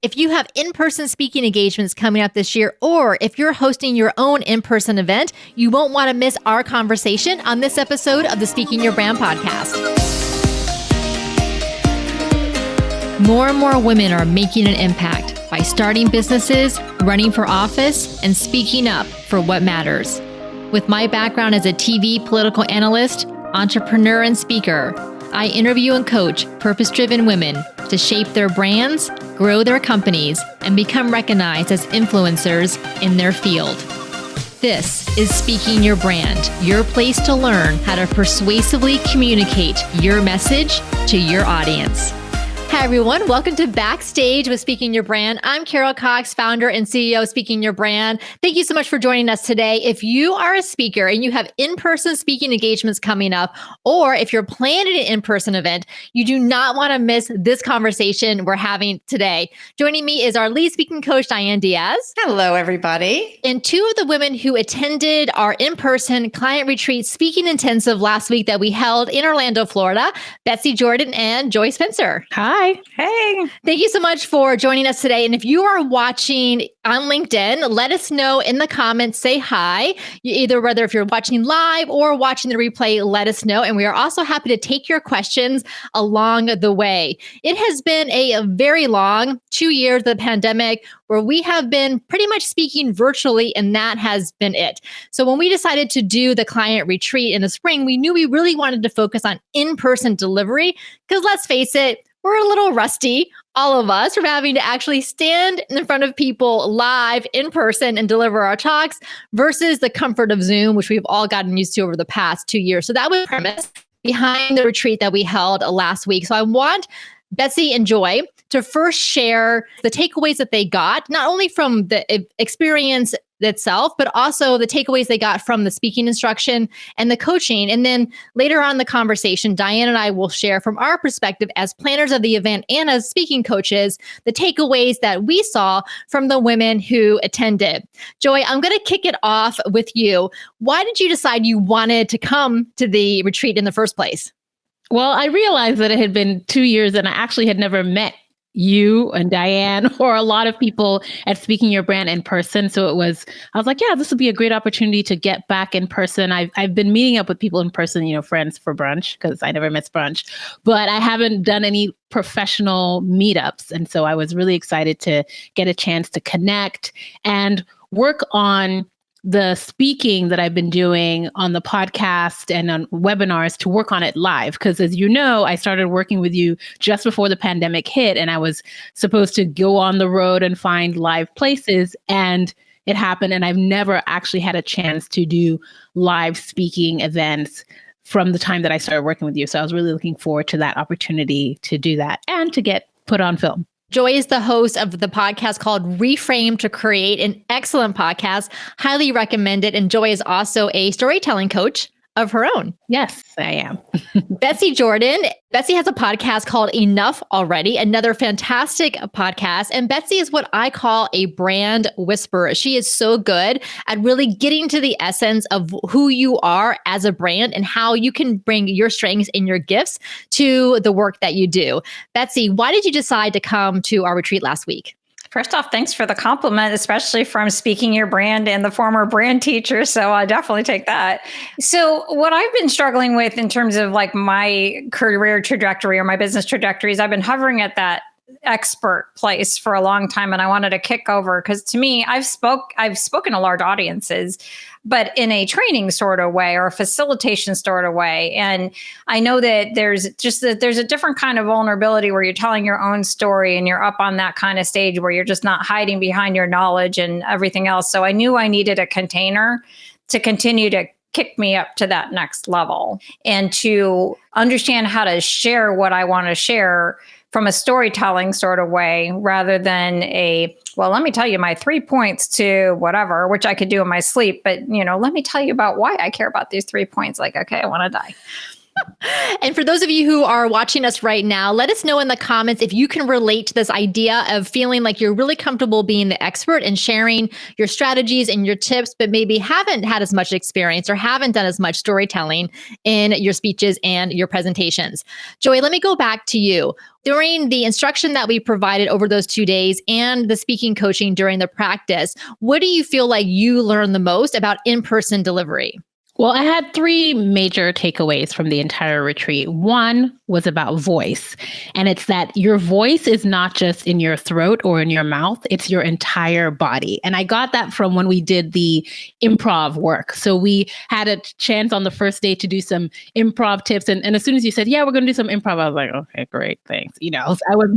If you have in-person speaking engagements coming up this year, or if you're hosting your own in-person event, you won't want to miss our conversation on this episode of the Speaking Your Brand podcast. More and more women are making an impact by starting businesses, running for office, and speaking up for what matters. With my background as a TV political analyst, entrepreneur, and speaker, I interview and coach purpose-driven women to shape their brands, grow their companies, and become recognized as influencers in their field. This is Speaking Your Brand, your place to learn how to persuasively communicate your message to your audience. Hi, everyone. Welcome to Backstage with Speaking Your Brand. I'm Carol Cox, founder and CEO of Speaking Your Brand. Thank you so much for joining us today. If you are a speaker and you have in-person speaking engagements coming up, or if you're planning an in-person event, you do not want to miss this conversation we're having today. Joining me is our lead speaking coach, Diane Diaz. Hello, everybody. And two of the women who attended our in-person client retreat speaking intensive last week that we held in Orlando, Florida, Betsy, Jordyn, and Joy Spencer. Hi. Hey. Thank you so much for joining us today. And if you are watching on LinkedIn, let us know in the comments, say hi. Whether if you're watching live or watching the replay, let us know. And we are also happy to take your questions along the way. It has been a very long 2 years of the pandemic where we have been pretty much speaking virtually, and that has been it. So when we decided to do the client retreat in the spring, we knew we really wanted to focus on in-person delivery because let's face it, we're a little rusty, all of us, from having to actually stand in front of people live in person and deliver our talks versus the comfort of Zoom, which we've all gotten used to over the past 2 years. So that was the premise behind the retreat that we held last week. So I want Betsy and Joy to first share the takeaways that they got, not only from the experience itself, but also the takeaways they got from the speaking instruction and the coaching. And then later on in the conversation, Diane and I will share from our perspective as planners of the event and as speaking coaches, the takeaways that we saw from the women who attended. Joy, I'm going to kick it off with you. Why did you decide you wanted to come to the retreat in the first place? Well, I realized that it had been 2 years and I actually had never met you and Diane or a lot of people at Speaking Your Brand in person. So I was like, yeah, this would be a great opportunity to get back in person. I've been meeting up with people in person, friends for brunch, because I never miss brunch, but I haven't done any professional meetups. And so I was really excited to get a chance to connect and work on the speaking that I've been doing on the podcast and on webinars to work on it live. Because as you know, I started working with you just before the pandemic hit, and I was supposed to go on the road and find live places, and it happened. And I've never actually had a chance to do live speaking events from the time that I started working with you. So I was really looking forward to that opportunity to do that and to get put on film. Joy is the host of the podcast called Reframe to Create, an excellent podcast, highly recommended. And Joy is also a storytelling coach of her own. Yes, I am. Betsy Jordyn. Betsy has a podcast called Enough Already, another fantastic podcast. And Betsy is what I call a brand whisperer. She is so good at really getting to the essence of who you are as a brand and how you can bring your strengths and your gifts to the work that you do. Betsy, why did you decide to come to our retreat last week? First off, thanks for the compliment, especially from Speaking Your Brand and the former brand teacher. So I definitely take that. So what I've been struggling with in terms of like my career trajectory or my business trajectories, I've been hovering at that expert place for a long time. And I wanted to kick over because to me, I've spoken to large audiences, but in a training sort of way or a facilitation sort of way. And I know that there's a different kind of vulnerability where you're telling your own story and you're up on that kind of stage where you're just not hiding behind your knowledge and everything else. So I knew I needed a container to continue to kick me up to that next level and to understand how to share what I want to share from a storytelling sort of way rather than let me tell you my 3 points to whatever, which I could do in my sleep. But, let me tell you about why I care about these 3 points. Like, okay, I want to die. And for those of you who are watching us right now, let us know in the comments if you can relate to this idea of feeling like you're really comfortable being the expert and sharing your strategies and your tips, but maybe haven't had as much experience or haven't done as much storytelling in your speeches and your presentations. Joy, let me go back to you. During the instruction that we provided over those 2 days and the speaking coaching during the practice, what do you feel like you learned the most about in-person delivery? Well, I had three major takeaways from the entire retreat. One was about voice, and it's that your voice is not just in your throat or in your mouth, it's your entire body. And I got that from when we did the improv work. So we had a chance on the first day to do some improv tips. And as soon as you said, yeah, we're going to do some improv, I was like, okay, great, thanks. I was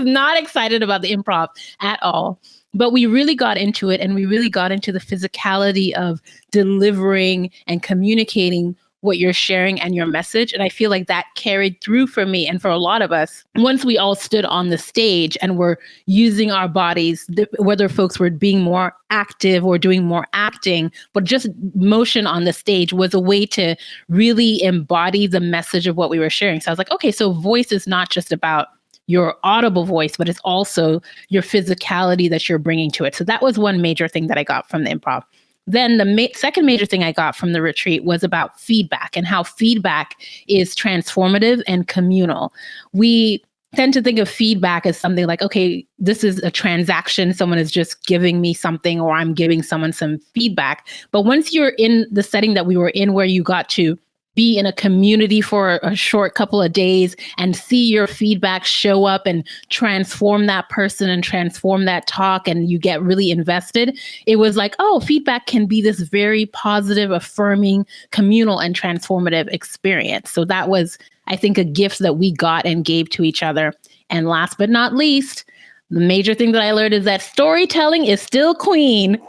not excited about the improv at all. But we really got into it, and we really got into the physicality of delivering and communicating what you're sharing and your message. And I feel like that carried through for me and for a lot of us. Once we all stood on the stage and were using our bodies, whether folks were being more active or doing more acting, but just motion on the stage was a way to really embody the message of what we were sharing. So I was like, okay, so voice is not just about your audible voice, but it's also your physicality that you're bringing to it. So that was one major thing that I got from the improv. Then the second major thing I got from the retreat was about feedback and how feedback is transformative and communal. We tend to think of feedback as something like, okay, this is a transaction. Someone is just giving me something, or I'm giving someone some feedback. But once you're in the setting that we were in, where you got to be in a community for a short couple of days and see your feedback show up and transform that person and transform that talk, and you get really invested, it was like, oh, feedback can be this very positive, affirming, communal, and transformative experience. So that was, I think, a gift that we got and gave to each other. And last but not least, the major thing that I learned is that storytelling is still queen.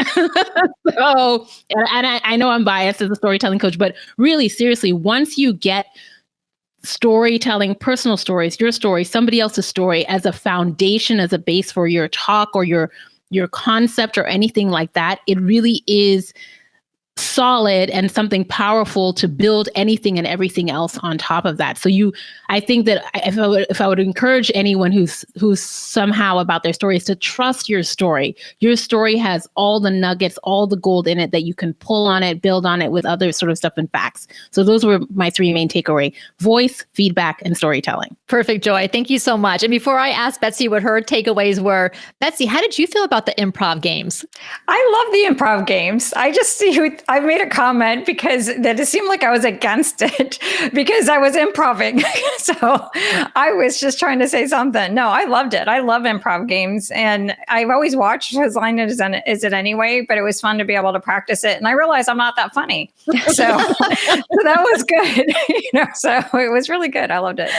So, and I know I'm biased as a storytelling coach, but really, seriously, once you get storytelling, personal stories, your story, somebody else's story as a foundation, as a base for your talk or your concept or anything like that, it really is solid and something powerful to build anything and everything else on top of that. So I think that if I would encourage anyone who's somehow about their story, is to trust your story. Your story has all the nuggets, all the gold in it that you can pull on it, build on it with other sort of stuff and facts. So those were my three main takeaway: voice, feedback, and storytelling. Perfect, Joy. Thank you so much. And before I asked Betsy what her takeaways were, Betsy, how did you feel about the improv games? I love the improv games. I made a comment because that it seemed like I was against it because I was improving. So I was just trying to say something. No, I loved it. I love improv games. And I've always watched Whose Line Is It Anyway? But it was fun to be able to practice it. And I realized I'm not that funny. So that was good. So it was really good. I loved it.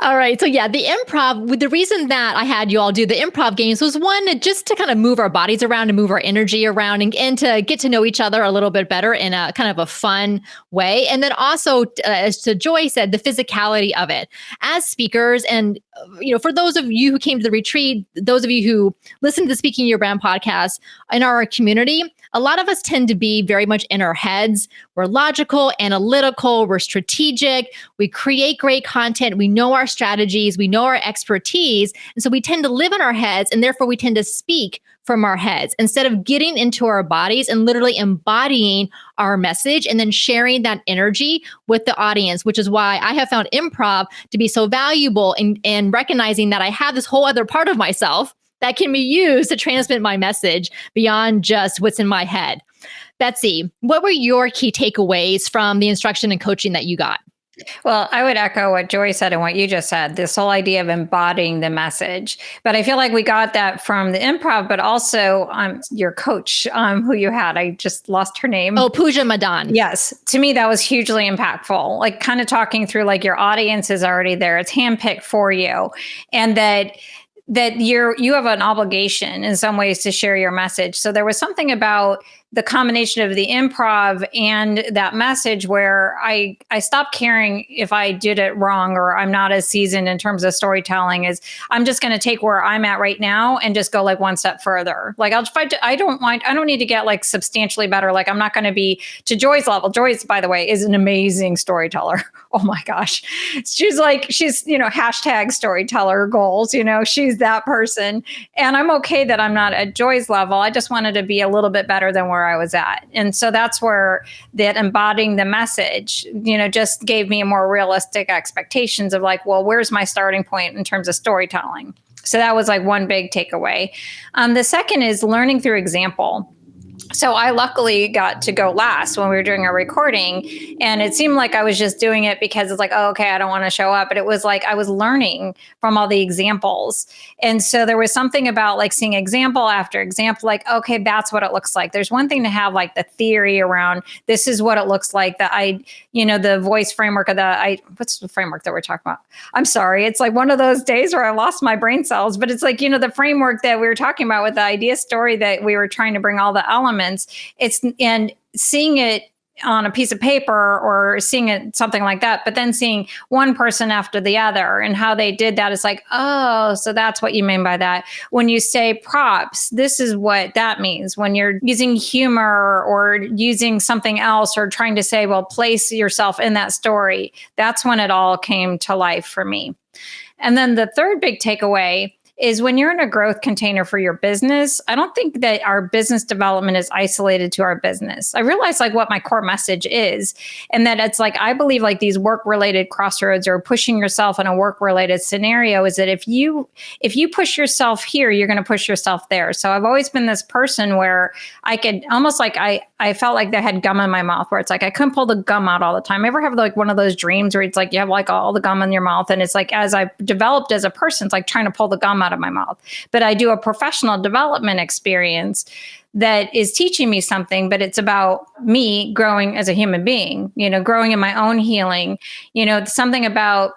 All right. So yeah, the improv, the reason that I had you all do the improv games was one, just to kind of move our bodies around and move our energy around and to get to know each other a little bit better in a kind of a fun way. And then also, as Joy said, the physicality of it as speakers. And, for those of you who came to the retreat, those of you who listen to the Speaking Your Brand podcast in our community, a lot of us tend to be very much in our heads. We're logical, analytical, we're strategic, we create great content, we know our strategies, we know our expertise. And so we tend to live in our heads, and therefore we tend to speak from our heads instead of getting into our bodies and literally embodying our message and then sharing that energy with the audience, which is why I have found improv to be so valuable in recognizing that I have this whole other part of myself that can be used to transmit my message beyond just what's in my head. Betsy, what were your key takeaways from the instruction and coaching that you got? Well, I would echo what Joy said and what you just said, this whole idea of embodying the message. But I feel like we got that from the improv, but also your coach, who you had. I just lost her name. Oh, Pooja Madan. Yes. To me, that was hugely impactful. Like kind of talking through like your audience is already there. It's handpicked for you. And that you have an obligation in some ways to share your message. So there was something about the combination of the improv and that message where I stopped caring if I did it wrong or I'm not as seasoned in terms of storytelling, is I'm just going to take where I'm at right now and just go like one step further. Like I don't need to get like substantially better. Like I'm not going to be to Joy's level. Joy's, by the way, is an amazing storyteller. Oh my gosh. She's hashtag storyteller goals, she's that person. And I'm okay that I'm not at Joy's level. I just wanted to be a little bit better than where I was at. And so that's where that embodying the message, just gave me a more realistic expectations of like, well, where's my starting point in terms of storytelling? So that was like one big takeaway. The second is learning through example. So I luckily got to go last when we were doing our recording, and it seemed like I was just doing it because it's like, oh, okay, I don't want to show up. But it was like I was learning from all the examples. And so there was something about like seeing example after example, like, okay, that's what it looks like. There's one thing to have like the theory around this is what it looks like, the voice framework of what's the framework that we're talking about? I'm sorry. It's like one of those days where I lost my brain cells, but it's like, the framework that we were talking about with the idea story that we were trying to bring all the elements. And seeing it on a piece of paper or seeing it something like that, but then seeing one person after the other and how they did that is like, oh, so that's what you mean by that. When you say props, this is what that means. When you're using humor or using something else or trying to say, well, place yourself in that story, that's when it all came to life for me. And then the third big takeaway is when you're in a growth container for your business, I don't think that our business development is isolated to our business. I realize like what my core message is, and that it's like, I believe like these work-related crossroads or pushing yourself in a work-related scenario is that if you push yourself here, you're going to push yourself there. So I've always been this person where I could almost like, I felt like I had gum in my mouth where it's like, I couldn't pull the gum out all the time. Ever have like one of those dreams where it's like, you have like all the gum in your mouth. And it's like, as I've developed as a person, it's like trying to pull the gum out of my mouth. But I do a professional development experience that is teaching me something, but it's about me growing as a human being, growing in my own healing, something about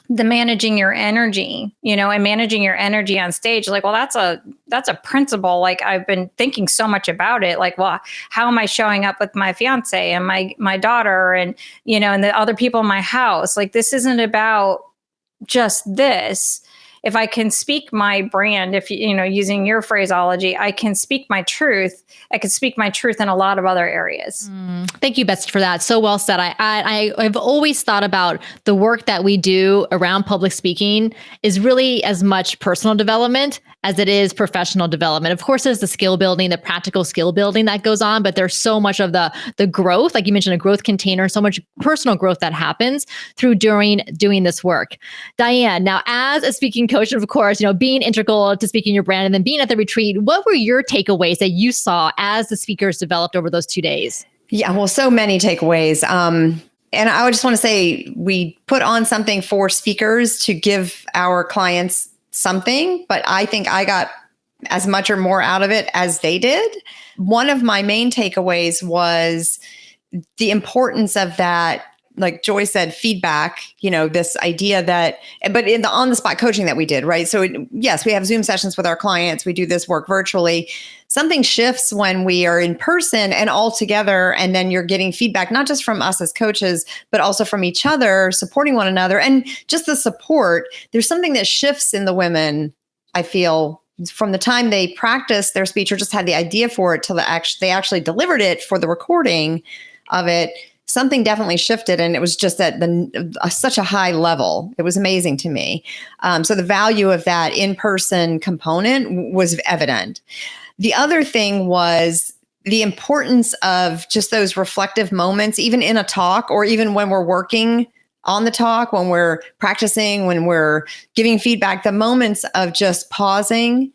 the managing your energy, and managing your energy on stage. Like, well, that's a principle. Like I've been thinking so much about it. Like, well, how am I showing up with my fiance and my daughter and, and the other people in my house? Like, this isn't about just this. If I can speak my brand, using your phraseology, I can speak my truth. I can speak my truth in a lot of other areas. Thank you, Betsy, for that. So well said. I've always thought about the work that we do around public speaking is really as much personal development as it is professional development. Of course, there's the skill building, the practical skill building that goes on, but there's so much of the growth, like you mentioned, a growth container, so much personal growth that happens through doing this work. Diane, now as a speaking coach, and of course, being integral to speaking your brand and then being at the retreat, what were your takeaways that you saw as the speakers developed over those 2 days? Yeah, well, so many takeaways. And I would just want to say we put on something for speakers to give our clients something, but I think I got as much or more out of it as they did. One of my main takeaways was the importance of that, like Joy said, feedback, this idea that, but in the on-the-spot coaching that we did, right? So yes, we have Zoom sessions with our clients. We do this work virtually. Something shifts when we are in person and all together, and then you're getting feedback, not just from us as coaches, but also from each other, supporting one another. And just the support, there's something that shifts in the women, I feel, from the time they practiced their speech or just had the idea for it till they actually delivered it for the recording of it. Something definitely shifted, and it was just at such a high level. It was amazing to me. So the value of that in-person component was evident. The other thing was the importance of just those reflective moments, even in a talk or even when we're working on the talk, when we're practicing, when we're giving feedback, the moments of just pausing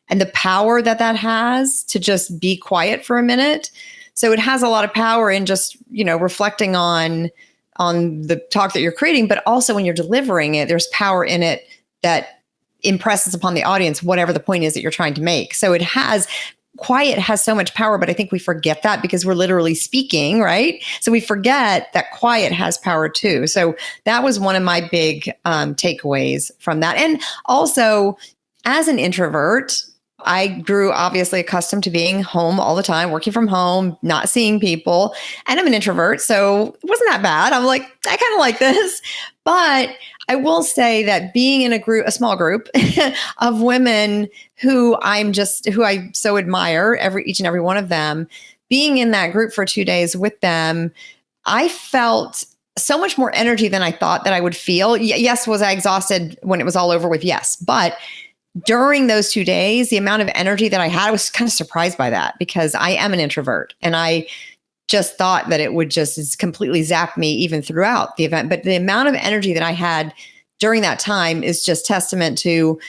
and the power that has to just be quiet for a minute. So it has a lot of power in just, reflecting on the talk that you're creating, but also when you're delivering it, there's power in it that impresses upon the audience whatever the point is that you're trying to make. So quiet has so much power, but I think we forget that because we're literally speaking, right? So we forget that quiet has power too. So that was one of my big takeaways from that. And also, as an introvert, I grew obviously accustomed to being home all the time, working from home, not seeing people. And I'm an introvert, so it wasn't that bad. I'm like, I kind of like this. But I will say that being in a small group of women who I so admire, each and every one of them, being in that group for 2 days with them, I felt so much more energy than I thought that I would feel. Yes, was I exhausted when it was all over with? Yes. But during those 2 days, the amount of energy that I had, I was kind of surprised by that because I am an introvert and I just thought that it would just completely zap me even throughout the event. But the amount of energy that I had during that time is just testament to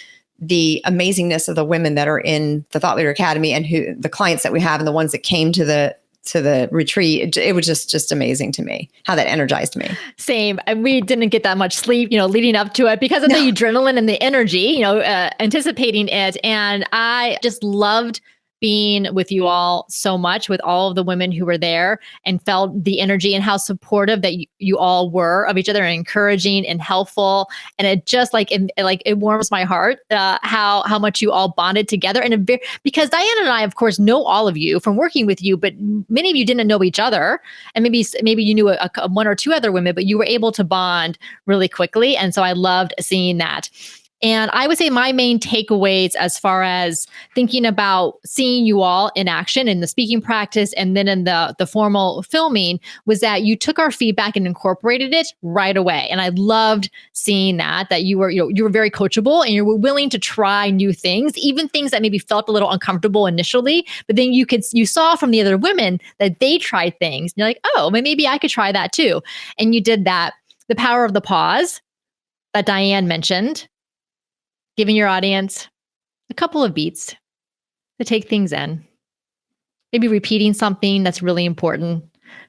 the amazingness of the women that are in the Thought Leader Academy and who the clients that we have and the ones that came to the retreat. It was just amazing to me how that energized me. Same. We didn't get that much sleep, leading up to it because of the adrenaline and the energy, anticipating it. And I just loved being with you all so much, with all of the women who were there, and felt the energy and how supportive that you all were of each other, and encouraging and helpful. And it just it warms my heart how much you all bonded together. And because Diane and I, of course, know all of you from working with you, but many of you didn't know each other, and maybe you knew one or two other women, but you were able to bond really quickly. And so I loved seeing that. And I would say my main takeaways as far as thinking about seeing you all in action in the speaking practice and then in the formal filming was that you took our feedback and incorporated it right away. And I loved seeing that you were very coachable and you were willing to try new things, even things that maybe felt a little uncomfortable initially. But then you saw from the other women that they tried things. And you're like, oh, maybe I could try that too. And you did that. The power of the pause that Diane mentioned, giving your audience a couple of beats to take things in. Maybe repeating something that's really important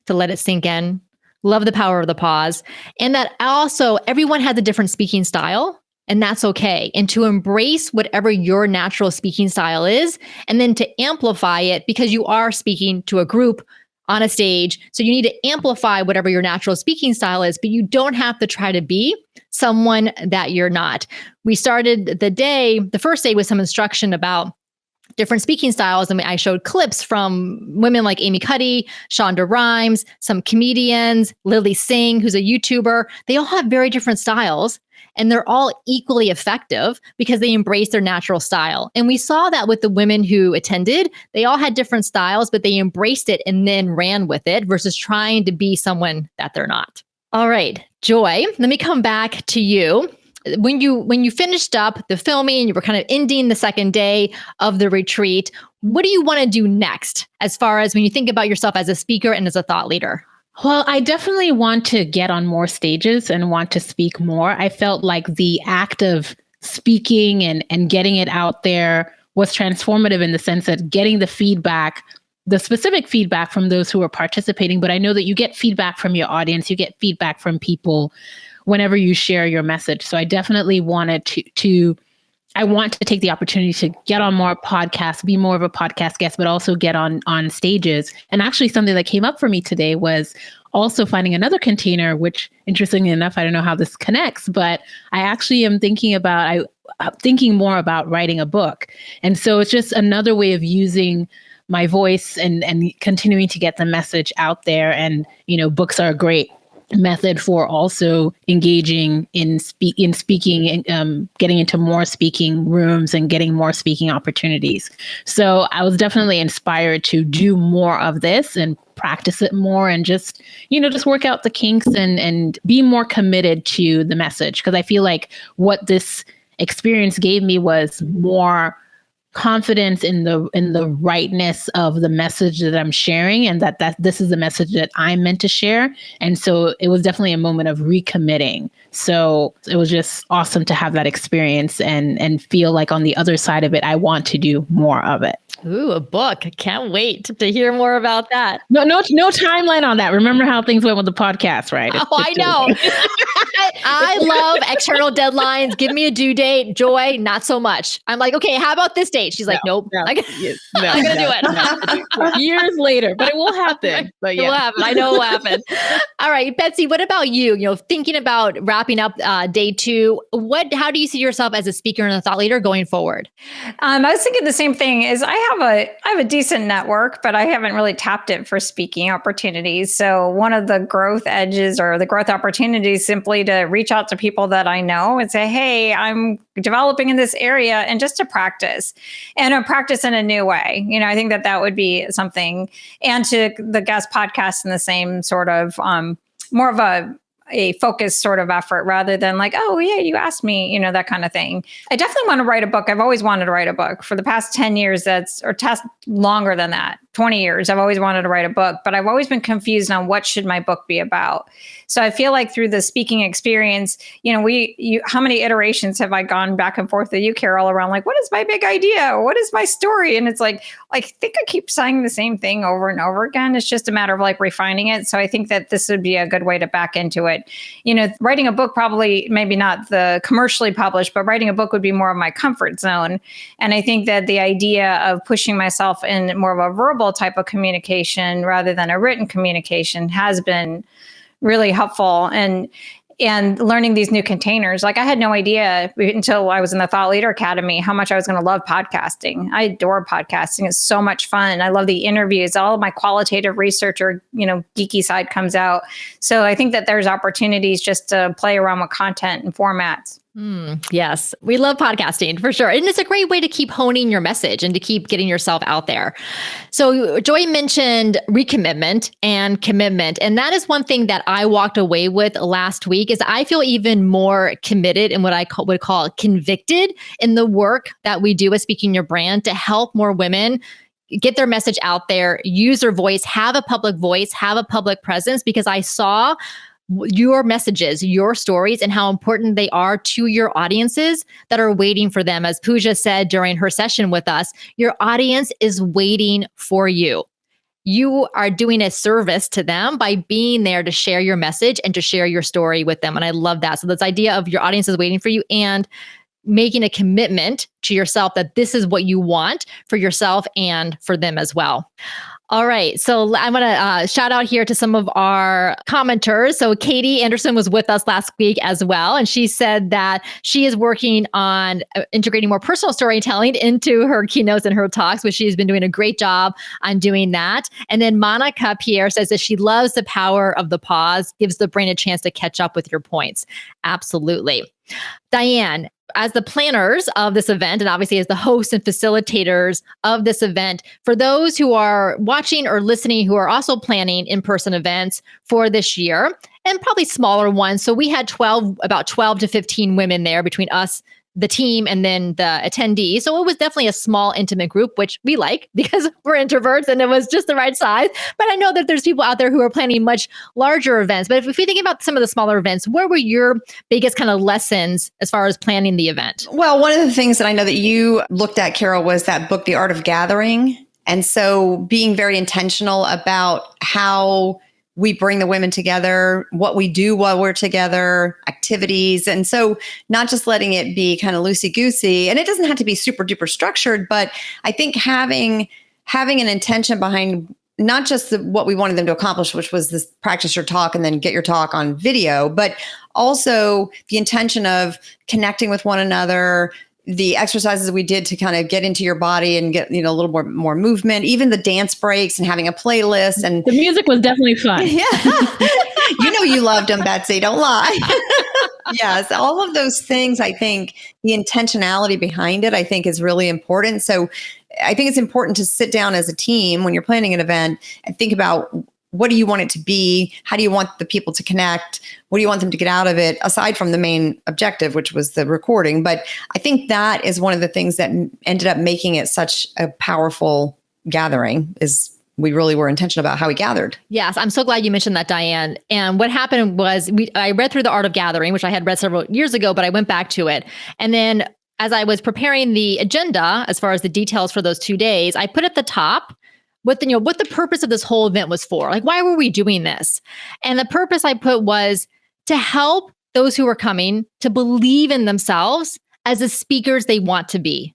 to let it sink in. Love the power of the pause. And that also everyone has a different speaking style, and that's okay. And to embrace whatever your natural speaking style is, and then to amplify it because you are speaking to a group on a stage. So you need to amplify whatever your natural speaking style is, but you don't have to try to be someone that you're not. We started the first day with some instruction about different speaking styles. And I showed clips from women like Amy Cuddy, Shonda Rhimes, some comedians, Lily Singh, who's a YouTuber. They all have very different styles. And they're all equally effective because they embrace their natural style. And we saw that with the women who attended. They all had different styles, but they embraced it and then ran with it versus trying to be someone that they're not. All right, Joy, let me come back to you. When you finished up the filming, you were kind of ending the second day of the retreat. What do you want to do next as far as when you think about yourself as a speaker and as a thought leader? Well, I definitely want to get on more stages and want to speak more. I felt like the act of speaking and getting it out there was transformative in the sense that getting the feedback, the specific feedback from those who are participating. But I know that you get feedback from your audience, you get feedback from people whenever you share your message. So I definitely wanted I want to take the opportunity to get on more podcasts, be more of a podcast guest, but also get on stages. And actually something that came up for me today was also finding another container, which interestingly enough, I don't know how this connects, but I actually am thinking more about writing a book. And so it's just another way of using my voice and continuing to get the message out there. And, books are a great method for also engaging in speaking and getting into more speaking rooms and getting more speaking opportunities. So I was definitely inspired to do more of this and practice it more and just work out the kinks and be more committed to the message. Because I feel like what this experience gave me was more confidence in the rightness of the message that I'm sharing, and that this is the message that I'm meant to share. And so it was definitely a moment of recommitting. So it was just awesome to have that experience and feel like on the other side of it, I want to do more of it. Ooh, a book. Can't wait to hear more about that. No timeline on that. Remember how things went with the podcast, right? I know. I love external deadlines. Give me a due date. Joy, not so much. I'm like, okay, how about this date? She's like, nope. I'm going to do it. Years later, but it will happen. But It will happen. I know it will happen. All right, Betsy, what about you? Thinking about wrapping up day 2, how do you see yourself as a speaker and a thought leader going forward? I was thinking the same thing. Is I have a decent network, but I haven't really tapped it for speaking opportunities. So one of the growth edges or the growth opportunities simply to reach out to people that I know and say, hey, I'm developing in this area, and just to practice and practice in a new way. I think that would be something, and to the guest podcast in the same sort of more of a focused sort of effort rather than like, oh yeah, you asked me, that kind of thing. I definitely want to write a book. I've always wanted to write a book for the past 10 years. Longer than that, 20 years. I've always wanted to write a book, but I've always been confused on what should my book be about. So I feel like through the speaking experience, how many iterations have I gone back and forth with you, Carol, around like, what is my big idea? What is my story? And it's like, I think I keep saying the same thing over and over again. It's just a matter of like refining it. So I think that this would be a good way to back into it. Writing a book, probably maybe not the commercially published, but writing a book would be more of my comfort zone. And I think that the idea of pushing myself in more of a verbal type of communication rather than a written communication has been really helpful. And learning these new containers. Like I had no idea until I was in the Thought Leader Academy how much I was going to love podcasting. I adore podcasting. It's so much fun. I love the interviews. All of my qualitative research or, geeky side comes out. So I think that there's opportunities just to play around with content and formats. Yes, we love podcasting for sure. And it's a great way to keep honing your message and to keep getting yourself out there. So Joy mentioned recommitment and commitment. And that is one thing that I walked away with last week is I feel even more committed and what I would call convicted in the work that we do as Speaking Your Brand to help more women get their message out there, use their voice, have a public presence, because I saw your messages, your stories, and how important they are to your audiences that are waiting for them. As Pooja said during her session with us, your audience is waiting for you. You are doing a service to them by being there to share your message and to share your story with them. And I love that. So this idea of your audience is waiting for you and making a commitment to yourself that this is what you want for yourself and for them as well. All right. So I'm going to shout out here to some of our commenters. So Katie Anderson was with us last week as well. And she said that she is working on integrating more personal storytelling into her keynotes and her talks, which she's been doing a great job on doing that. And then Monica Pierre says that she loves the power of the pause, gives the brain a chance to catch up with your points. Absolutely. Diane, as the planners of this event, and obviously as the hosts and facilitators of this event, for those who are watching or listening who are also planning in-person events for this year, and probably smaller ones. So we had about 12 to 15 women there between us, the team, and then the attendees. So it was definitely a small, intimate group, which we like because we're introverts and it was just the right size. But I know that there's people out there who are planning much larger events. But if we think about some of the smaller events, where were your biggest kind of lessons as far as planning the event? Well, one of the things that I know that you looked at, Carol, was that book, The Art of Gathering. And so being very intentional about how we bring the women together, what we do while we're together, activities. And so not just letting it be kind of loosey-goosey, and it doesn't have to be super duper structured, but I think having an intention behind not just what we wanted them to accomplish, which was this practice your talk and then get your talk on video, but also the intention of connecting with one another, the exercises we did to kind of get into your body and get, a little more movement, even the dance breaks and having a playlist. And the music was definitely fun. Yeah. You loved them, Betsy. Don't lie. Yes. All of those things, I think the intentionality behind it, I think is really important. So I think it's important to sit down as a team when you're planning an event and think about what do you want it to be? How do you want the people to connect? What do you want them to get out of it, aside from the main objective, which was the recording? But I think that is one of the things that ended up making it such a powerful gathering, is we really were intentional about how we gathered. Yes, I'm so glad you mentioned that, Diane. And what happened was I read through The Art of Gathering, which I had read several years ago, but I went back to it. And then as I was preparing the agenda, as far as the details for those 2 days, I put at the top what the purpose of this whole event was for. Like, why were we doing this? And the purpose I put was to help those who were coming to believe in themselves as the speakers they want to be,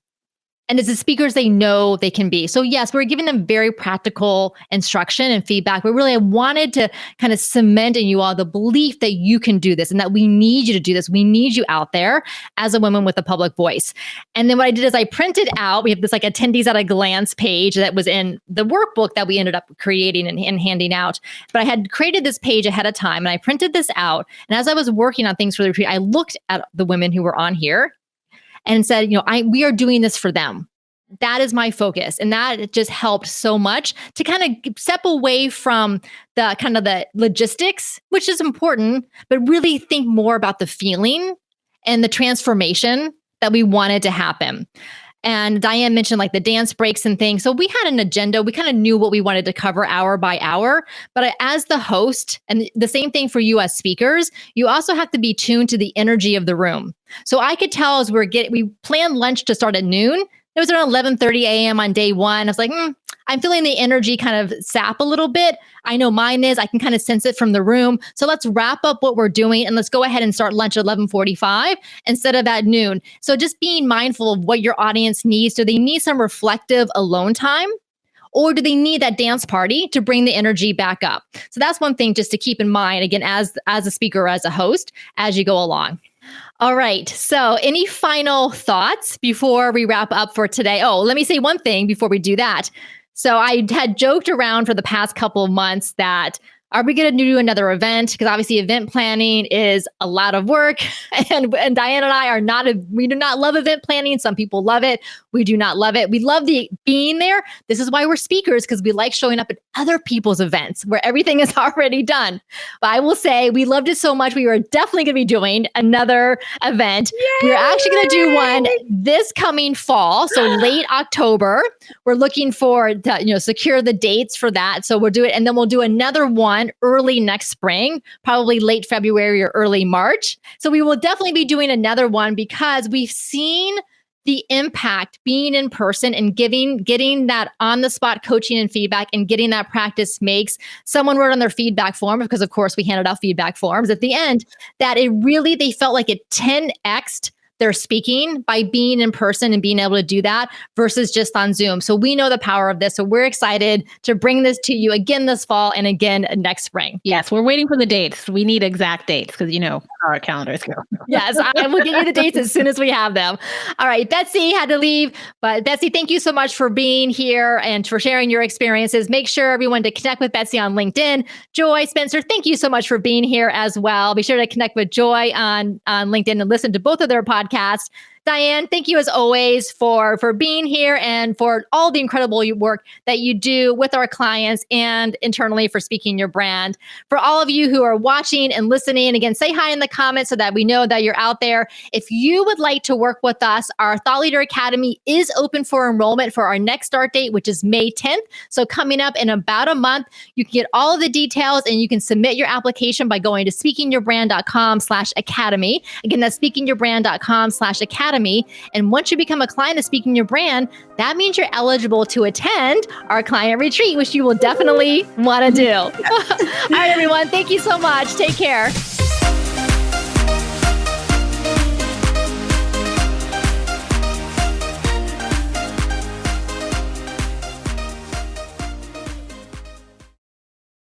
and as the speakers they know they can be. So yes, we're giving them very practical instruction and feedback, but really I wanted to kind of cement in you all the belief that you can do this and that we need you to do this. We need you out there as a woman with a public voice. And then what I did is I printed out, we have this like attendees at a glance page that was in the workbook that we ended up creating and handing out. But I had created this page ahead of time and I printed this out. And as I was working on things for the retreat, I looked at the women who were on here and said, we are doing this for them. That is my focus. And that just helped so much to kind of step away from the kind of the logistics, which is important, but really think more about the feeling and the transformation that we wanted to happen. And Diane mentioned like the dance breaks and things. So we had an agenda. We kind of knew what we wanted to cover hour by hour. But as the host, and the same thing for you as speakers, you also have to be tuned to the energy of the room. So I could tell as we planned lunch to start at noon. It was around 11:30 a.m. on day one. I was like, I'm feeling the energy kind of sap a little bit. I know mine is. I can kind of sense it from the room. So let's wrap up what we're doing and let's go ahead and start lunch at 11:45 instead of at noon. So just being mindful of what your audience needs. Do they need some reflective alone time? Or do they need that dance party to bring the energy back up? So that's one thing just to keep in mind, again, as a speaker, as a host, as you go along. All right. So any final thoughts before we wrap up for today? Oh, let me say one thing before we do that. So I had joked around for the past couple of months that, are we going to do another event? Because obviously event planning is a lot of work. And Diane and I we do not love event planning. Some people love it. We do not love it. We love being there. This is why we're speakers, because we like showing up at other people's events where everything is already done. But I will say we loved it so much. We are definitely going to be doing another event. Yay! We're actually going to do one this coming fall. So late October, we're looking for to secure the dates for that. So we'll do it. And then we'll do another one early next spring, probably late February or early March. So we will definitely be doing another one because we've seen the impact being in person and getting that on the spot coaching and feedback and getting that practice makes. Someone wrote on their feedback form, because of course we handed out feedback forms at the end, that they felt like it 10x'd their speaking by being in person and being able to do that versus just on Zoom. So we know the power of this. So we're excited to bring this to you again this fall and again next spring. Yes, we're waiting for the dates. We need exact dates because how our calendars go. Yes, I will get you the dates as soon as we have them. All right, Betsy had to leave, but Betsy, thank you so much for being here and for sharing your experiences. Make sure everyone to connect with Betsy on LinkedIn. Joy, Spencer, thank you so much for being here as well. Be sure to connect with Joy on LinkedIn and listen to both of their podcasts. Diane, thank you as always for being here and for all the incredible work that you do with our clients and internally for speaking your brand. For all of you who are watching and listening, again, say hi in the comments so that we know that you're out there. If you would like to work with us, our Thought Leader Academy is open for enrollment for our next start date, which is May 10th. So coming up in about a month, you can get all of the details and you can submit your application by going to speakingyourbrand.com/academy. Again, that's speakingyourbrand.com/academy. And once you become a client of Speaking Your Brand, that means you're eligible to attend our client retreat, which you will definitely want to do. All right, everyone. Thank you so much. Take care.